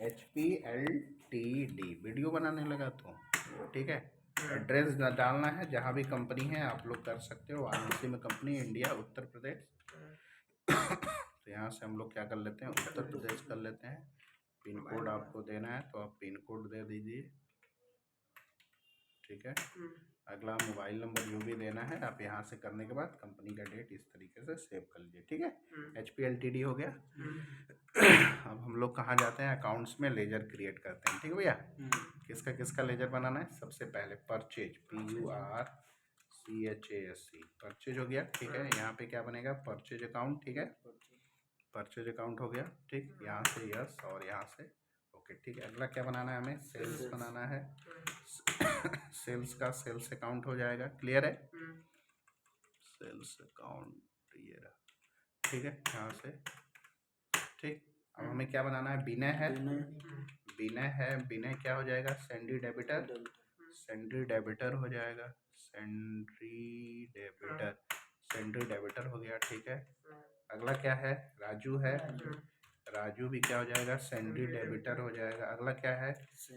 HPLTD video बनाने लगा तो ठीक है। एड्रेस डालना है, जहाँ भी कंपनी है आप लोग कर सकते हो। वाराणसी में कंपनी, इंडिया, उत्तर प्रदेश। तो यहाँ से हम लोग क्या कर लेते हैं, उत्तर प्रदेश कर लेते हैं। पिन कोड आपको देना है तो आप पिन कोड दे दीजिए, ठीक है। अगला मोबाइल नंबर जो भी देना है आप यहाँ से करने के बाद कंपनी का डेट इस तरीके से सेव कर लीजिए, ठीक है। HPLTD हो गया। अब हम लोग कहाँ जाते हैं, अकाउंट्स में लेजर क्रिएट करते हैं, ठीक है भैया। किसका किसका लेजर बनाना है, सबसे पहले परचेज, PURCHASE, परचेज हो गया, ठीक है। यहाँ पे क्या बनेगा, परचेज अकाउंट, ठीक है। परचेज अकाउंट हो गया, ठीक। यहाँ से यस और यहाँ से ओके, ठीक है। अगला क्या बनाना है, हमें सेल्स बनाना है। सेल्स का सेल्स अकाउंट हो जाएगा, क्लियर है। सेल्स अकाउंट ये रहा, ठीक है, यहाँ से, ठीक। अब हमें क्या बनाना है, विनय है, विनय है, विनय क्या हो जाएगा, सेंड्री डेबिटर, सेंड्री डेबिटर हो जाएगा, सेंड्री डेबिटर, सेंड्री डेबिटर हो गया, ठीक है। अगला क्या है, राजू है, राजू भी क्या हो जाएगा, सेंड्री डेबिटर हो जाएगा। अगला क्या है,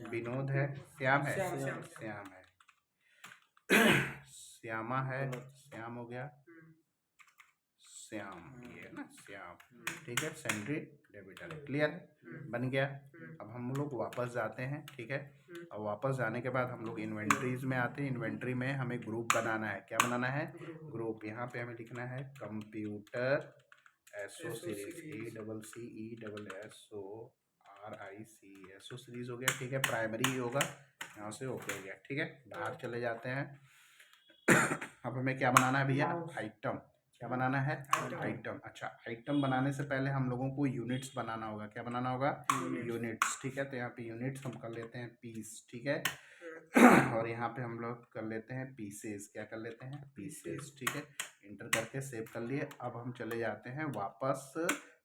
विनोद है, श्याम है, श्याम है, श्यामा है, श्याम हो गया, श्याम, ये ना श्याम, ठीक है। सेंड्री डेबिटर है, क्लियर है, बन गया। अब हम लोग वापस जाते हैं, ठीक है। अब वापस जाने के बाद हम लोग इन्वेंट्रीज में आते हैं। इन्वेंट्री में हमें ग्रुप बनाना है, क्या बनाना है, ग्रुप। यहाँ पे हमें लिखना है कंप्यूटर एसओ सीरीज, ACCESSORIC, एसओ सीरीज हो गया, ठीक है। प्राइमरी ही होगा, यहाँ से ओके हो गया, ठीक है। बाहर चले जाते हैं। अब हमें क्या बनाना है भैया, आइटम, क्या बनाना है, आइटम। अच्छा, आइटम बनाने से पहले हम लोगों को यूनिट्स बनाना होगा, क्या बनाना होगा, यूनिट्स, ठीक है। तो यहाँ पे यूनिट्स हम कर लेते हैं पीस, ठीक है। और यहाँ पे हम लोग कर लेते हैं पीसेस, क्या कर लेते हैं, पीसेस, ठीक है। इंटर करके सेव कर लिए। अब हम चले जाते हैं वापस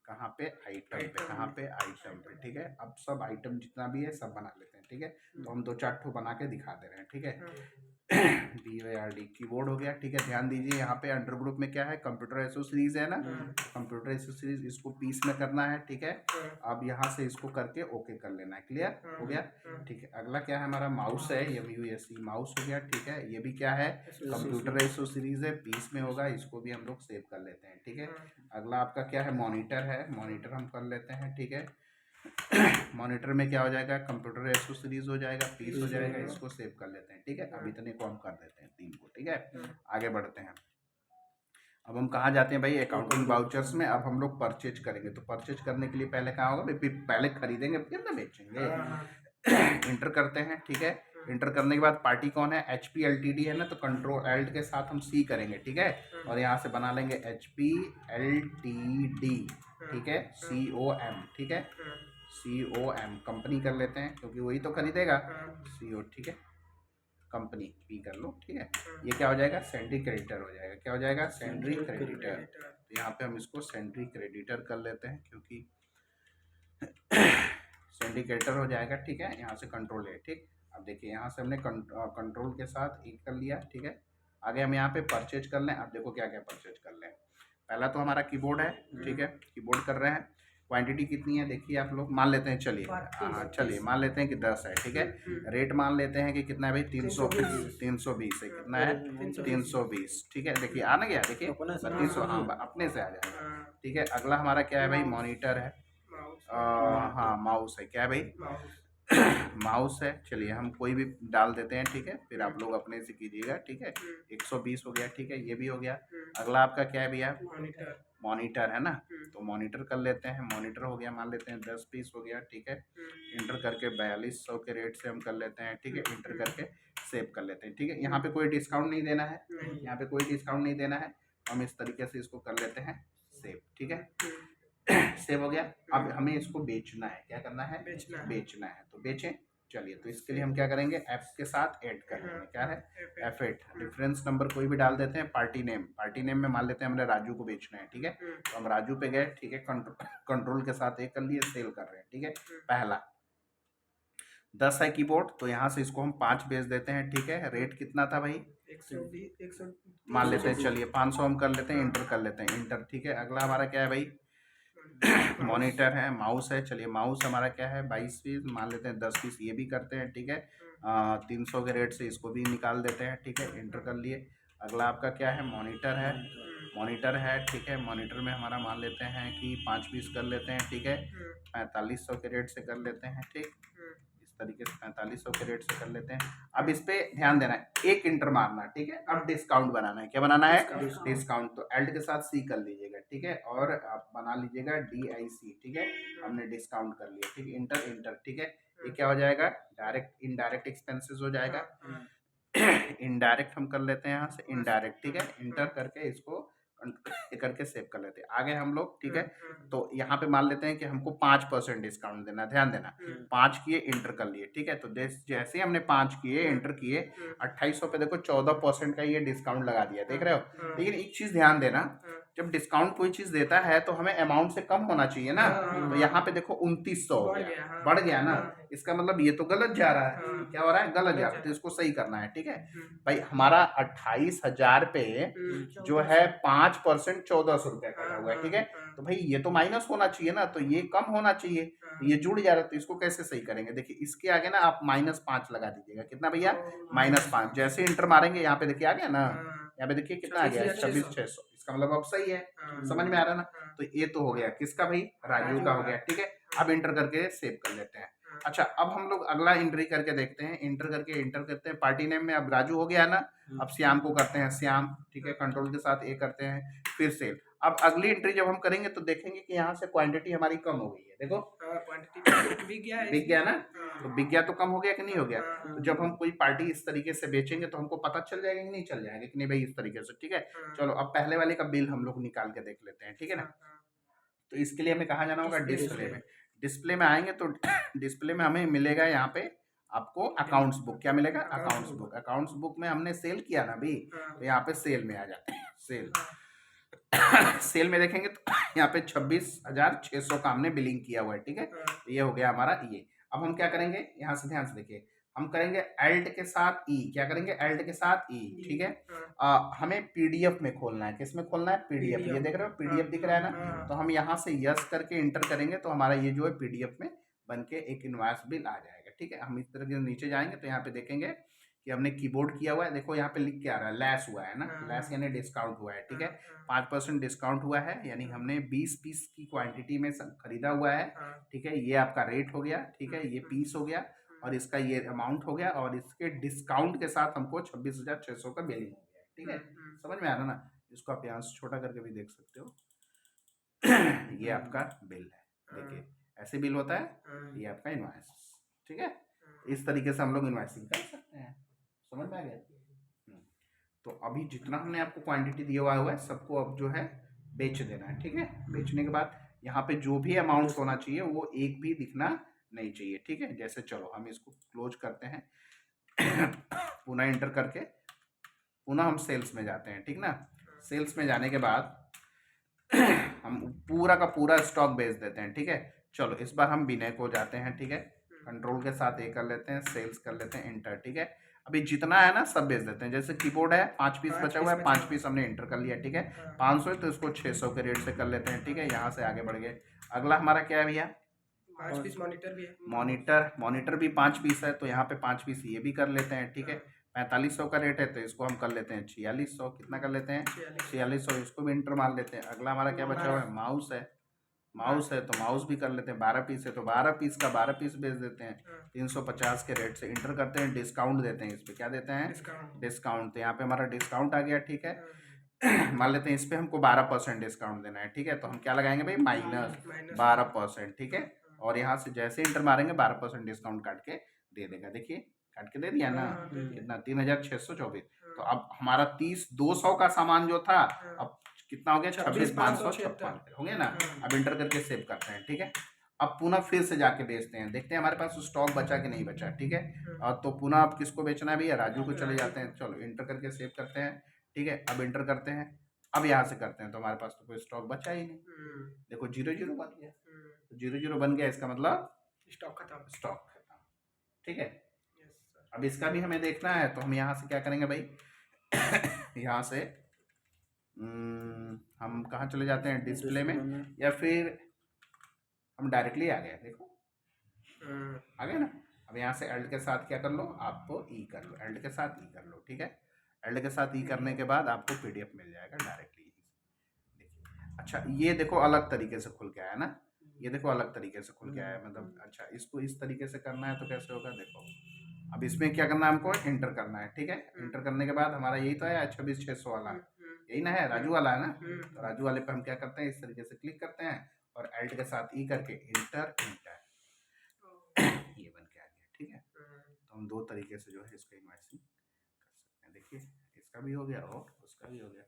कहाँ पे, आइटम पे, कहाँ पे, आइटम पे, ठीक है। अब सब आइटम जितना भी है सब बना लेते हैं, ठीक है। तो हम 2-4 ठो बना के दिखा दे रहे हैं, ठीक है। BYRD कीबोर्ड हो गया, ठीक है। ध्यान दीजिए यहाँ पे अंडर ग्रुप में क्या है, कंप्यूटर एसओ सीरीज है ना, कंप्यूटर एसओ सीरीज, इसको पीस में करना है, ठीक है। अब यहाँ से इसको करके ओके कर लेना है, क्लियर हो गया, ठीक है। अगला क्या है, हमारा माउस है, MUSE, माउस हो गया, ठीक है। ये भी क्या है, कंप्यूटर एसओ सीरीज है, पीस में होगा, इसको भी हम लोग सेव कर लेते हैं, ठीक है। अगला आपका क्या है, मॉनिटर है, मॉनिटर हम कर लेते हैं, ठीक है। मॉनिटर में क्या हो जाएगा, कंप्यूटर एसओ सीरीज हो जाएगा, पीस हो जाएगा, इसको सेव कर लेते हैं, ठीक है। अब इतने को हम कर देते हैं 3 को, ठीक है। आगे बढ़ते हैं। अब हम कहाँ जाते हैं भाई, अकाउंटिंग वाउचर्स में। अब हम लोग परचेज करेंगे, तो परचेज करने के लिए पहले कहाँ होगा भाई, पहले खरीदेंगे फिर ना बेचेंगे। इंटर करते हैं, ठीक है। इंटर करने के बाद पार्टी कौन है, HPLTD है ना, तो कंट्रोल एल्ट के साथ हम C करेंगे, ठीक है। और यहाँ से बना लेंगे HPLTD, ठीक है, COM, ठीक है, COM, कंपनी कर लेते हैं क्योंकि वही तो खरीदेगा, CO, ठीक है, कंपनी P कर लो, ठीक है। ये क्या हो जाएगा, सेंट्री क्रेडिटर हो जाएगा, क्या हो जाएगा, सेंट्री क्रेडिटर। तो यहाँ पे हम इसको सेंट्री क्रेडिटर कर लेते हैं क्योंकि सेंट्री क्रेडिटर हो जाएगा, ठीक है। यहाँ से कंट्रोल है, ठीक। अब देखिए यहाँ से हमने कंट्रोल के साथ एक कर लिया, ठीक है। आगे हम यहाँ पे परचेज कर लें। अब देखो क्या क्या परचेज कर लें। पहला तो हमारा कीबोर्ड है, ठीक है, कीबोर्ड कर रहे हैं। क्वांटिटी कितनी है देखिए आप लोग, मान लेते हैं, चलिए चलिए मान लेते हैं कि 10 है, ठीक है। रेट मान लेते हैं कि कितना है भाई, 320 है, कितना है, 320, ठीक है। देखिए आना गया, देखिए 3200, हाँ अपने से आ जाएगा, ठीक है। अगला हमारा क्या है भाई, मॉनिटर है, हाँ माउस है, क्या है भाई, माउस है। चलिए हम कोई भी डाल देते हैं, ठीक है, फिर आप लोग अपने से कीजिएगा, ठीक है। 120 हो गया, ठीक है, ये भी हो गया। अगला आपका क्या है भैया, मॉनिटर है ना, तो मॉनिटर कर लेते हैं। मॉनिटर हो गया, मान लेते हैं 10 पीस हो गया, ठीक है। इंटर करके 4200 के रेट से हम कर लेते हैं, ठीक है। इंटर करके सेव कर लेते हैं, ठीक है। यहाँ पे कोई डिस्काउंट नहीं देना है, यहाँ पे कोई डिस्काउंट नहीं देना है। हम इस तरीके से इसको कर लेते हैं सेव, ठीक है। सेव हो गया। अब हमें इसको बेचना है, क्या करना है, बेचना है, तो बेचें। चलिए, तो इसके लिए हम क्या करेंगे, F के साथ ऐड कर लेंगे, क्या है, F8। डिफरेंस नंबर कोई भी डाल देते हैं। पार्टी नेम में मान लेते हैं हमने राजू को बेचना है, ठीक है। तो हम राजू पे गए, ठीक है, कंट्रोल के साथ एक कर लिए, सेल कर रहे हैं, ठीक है। पहला 10 है कीबोर्ड, तो यहाँ से इसको हम 5 बेच देते हैं, ठीक है। रेट कितना था भाई, 100 मान लेते हैं, चलिए 500 हम कर लेते हैं, इंटर कर लेते हैं, इंटर, ठीक है। अगला हमारा क्या है भाई, मॉनिटर है, माउस है। चलिए माउस हमारा क्या है 22 पीस, मान लेते हैं 10 पीस ये भी करते हैं, ठीक है। 300 के रेट से इसको भी निकाल देते हैं, ठीक है, इंटर कर लिए। अगला आपका क्या है, मॉनिटर है। मॉनिटर है, ठीक है। मॉनिटर में हमारा मान लेते हैं कि 5 पीस कर लेते हैं, ठीक है। 4500 के रेट से कर लेते हैं, ठीक। इस तरीके से 4500 के रेट से कर लेते हैं। अब इस पे ध्यान देना है, एक इंटर मारना है, ठीक है। अब डिस्काउंट बनाना है, क्या बनाना है, डिस्काउंट। तो एल्ट के साथ सी कर लीजिएगा, ठीक है, और आप बना लीजिएगा DIC, ठीक है। हमने डिस्काउंट कर लिया, ठीक है, इंटर इंटर, ठीक है। ये क्या हो जाएगा, डायरेक्ट इनडायरेक्ट एक्सपेंसेस हो जाएगा। इनडायरेक्ट हम कर लेते हैं यहाँ से इनडायरेक्ट, ठीक है। इंटर करके इसको करके सेव कर लेते हैं आगे हम लोग, ठीक है। तो यहाँ पे मान लेते हैं कि हमको 5% डिस्काउंट देना, ध्यान देना। 5 किए, इंटर कर लिए, ठीक है। तो जैसे हमने 5 किए, इंटर किए, 2800 पे देखो 14% का ये डिस्काउंट लगा दिया, देख रहे हो। लेकिन एक चीज ध्यान देना, जब डिस्काउंट कोई चीज देता है तो हमें अमाउंट से कम होना चाहिए ना। तो यहाँ पे देखो 2900 हो गया, बढ़ गया ना। इसका मतलब ये तो गलत जा रहा है, क्या हो रहा है, गलत जा रहा है। तो इसको सही करना है, ठीक है भाई। हमारा 28,000 पे जो है 5% 1400 रुपया कटा हुआ है, ठीक है। तो भाई ये तो माइनस होना चाहिए ना, तो ये कम होना चाहिए, तो ये जुड़ जा रहा है। तो इसको कैसे सही करेंगे, देखिए इसके आगे ना आप -5 लगा दीजिएगा। कितना भैया, -5। जैसे इंटर मारेंगे यहाँ पे देखिए आ गया ना, यहाँ पे देखिए कितना आ गया, 26,600। इसका मतलब अब सही है, समझ में आ रहा है ना। तो ये तो हो गया किसका भाई, राजू का हो गया, ठीक है। अब इंटर करके सेव कर लेते हैं। अच्छा, अब हम लोग अगला एंट्री करके देखते हैं। इंटर करके इंटर करते हैं, पार्टी नेम में अब राजू हो गया ना। अब श्याम को करते हैं श्याम, ठीक है, कंट्रोल के साथ ए करते हैं, फिर सेल। अब अगली एंट्री जब हम करेंगे तो देखेंगे कि यहाँ से क्वांटिटी हमारी कम हो गई है, देखो क्वांटिटी बिक गया ना। तो बिक गया तो कम हो गया कि नहीं हो गया। तो जब हम कोई पार्टी इस तरीके से बेचेंगे तो हमको पता चल जाएगा कि नहीं चल जाएगा कि नहीं भाई, इस तरीके से, ठीक है। चलो अब पहले वाले का बिल हम लोग निकाल के देख लेते हैं, ठीक है ना। तो इसके लिए हमें कहाँ जाना होगा, डिस्प्ले में। डिस्प्ले में आएंगे तो डिस्प्ले में हमें मिलेगा यहाँ पे आपको अकाउंट्स बुक। क्या मिलेगा, अकाउंट्स बुक। अकाउंट्स बुक में हमने सेल किया ना अभी, तो यहाँ पे सेल में आ जाते हैं, सेल। सेल में देखेंगे तो यहाँ पे 26,600 का हमने बिलिंग किया हुआ है, ठीक है। तो ये हो गया हमारा ये। अब हम क्या करेंगे, यहाँ से ध्यान से देखिए, हम करेंगे एल्ट के साथ ई। क्या करेंगे, एल्ट के साथ ई, ठीक है। हमें पीडीएफ में खोलना है, किस में खोलना है, पीडीएफ। ये देख रहे हो पीडीएफ दिख रहा है ना। तो हम यहाँ से यस करके इंटर करेंगे तो हमारा ये जो है पीडीएफ में बन के एक इनवॉइस बिल आ जाएगा, ठीक है। हम इस तरह के नीचे जाएंगे तो यहाँ पे देखेंगे कि हमने कीबोर्ड किया हुआ है, देखो यहाँ पे लिख के आ रहा है लेस हुआ है ना, लेस यानी डिस्काउंट हुआ है, ठीक है। 5% डिस्काउंट हुआ है, यानी हमने 20 पीस की क्वांटिटी में खरीदा हुआ है, ठीक है। ये आपका रेट हो गया, ठीक है, ये पीस हो गया और इसका ये अमाउंट हो गया, और इसके डिस्काउंट के साथ हमको 26,600 का बिलिंग हो गया, ठीक है। समझ में आ रहा ना। इसको आप यहाँ से छोटा करके भी देख सकते हो। ये आपका बिल है, देखिए ऐसे बिल होता है, ये आपका इनवॉइस, ठीक है। इस तरीके से हम लोग इनवॉइसिंग कर सकते हैं, समझ में आ गया। तो अभी जितना हमने आपको क्वांटिटी दिया हुआ है सबको अब जो है बेच देना है, ठीक है। बेचने के बाद यहाँ पे जो भी अमाउंट होना चाहिए वो एक भी दिखना नहीं चाहिए, ठीक है। जैसे चलो हम इसको क्लोज करते हैं, पुनः इंटर करके पुनः हम सेल्स में जाते हैं, ठीक ना। सेल्स में जाने के बाद हम पूरा का पूरा स्टॉक बेच देते हैं, ठीक है। चलो इस बार हम विनय को जाते हैं, ठीक है, कंट्रोल के साथ ये कर लेते हैं, सेल्स कर लेते हैं, इंटर, ठीक है। अभी जितना है ना सब बेच देते हैं। जैसे कीबोर्ड है 5 पीस बचा हुआ है, 5 पीस हमने इंटर कर लिया, ठीक है। 500 है तो इसको 600 के रेट से कर लेते हैं, ठीक है। यहाँ से आगे बढ़ गए। अगला हमारा क्या है भैया, 5 पीस मॉनिटर भी है। मॉनिटर भी 5 पीस है, तो यहाँ पे 5 पीस ये भी कर लेते हैं, ठीक है। 4500 का रेट है तो इसको हम कर लेते हैं 4600। कितना कर लेते हैं, 4600। इसको भी इंटर मार लेते हैं। अगला हमारा क्या बचा हुआ है, माउस है। माउस है तो माउस भी कर लेते हैं, 12 पीस है तो 12 पीस का 12 पीस बेच देते हैं 350 के रेट से। इंटर करते हैं, डिस्काउंट देते हैं, इस पर क्या देते हैं, डिस्काउंट। तो यहाँ पे हमारा डिस्काउंट आ गया, ठीक है। मान लेते हैं इस पे हमको 12% डिस्काउंट देना है, ठीक है। तो हम क्या लगाएंगे भाई, -12%, ठीक है। और यहाँ से जैसे इंटर मारेंगे 12% डिस्काउंट काट के दे देगा, देखिए काट के दे दिया ना। कितना, 3,624। तो अब हमारा 200 का सामान जो था अब कितना हो गया, 26,556 हो गया ना। अब इंटर करके सेव करते हैं, ठीक है। अब पुनः फिर से जाके बेचते हैं, देखते हैं हमारे पास स्टॉक बचा कि नहीं बचा, ठीक है। तो पुनः अब किसको बेचना है भैया, राजू को चले जाते हैं। चलो इंटर करके सेव करते हैं, ठीक है। अब इंटर करते हैं, अब यहाँ से करते हैं तो हमारे पास तो कोई स्टॉक बचा ही नहीं, देखो 0 बन गया। तो 0 बन गया, इसका मतलब स्टॉक खत्म, ठीक है। अब इसका भी हमें देखना है तो हम यहाँ से क्या करेंगे भाई, यहाँ से हम कहाँ चले जाते हैं, डिस्प्ले में, या फिर हम डायरेक्टली आ गए, देखो आ गए ना। अब यहाँ से एल्ड के साथ क्या कर लो, आपको ई कर लो, एल्ड के साथ ई कर लो, ठीक है। एल्ड के साथ ई करने के बाद आपको पीडीएफ मिल जाएगा डायरेक्टली। देखिए अच्छा, ये देखो अलग तरीके से खुल के आया ना, ये देखो अलग तरीके से खुल के आया, मतलब अच्छा इसको इस तरीके से करना है तो कैसे होगा देखो। अब इसमें क्या करना है, हमको इंटर करना है, ठीक है। इंटर करने के बाद हमारा यही तो है 26,600 वाला, यही ना है, राजू वाला है ना। तो राजू वाले पे हम क्या करते हैं, इस तरीके से क्लिक करते हैं और एल्ट के साथ ई करके इंटर इंटर, ये बन के आ गया, ठीक है। तो हम दो तरीके से जो है इसका इन्वाइसिंग कर सकते हैं। देखिए इसका भी हो गया और उसका भी हो गया।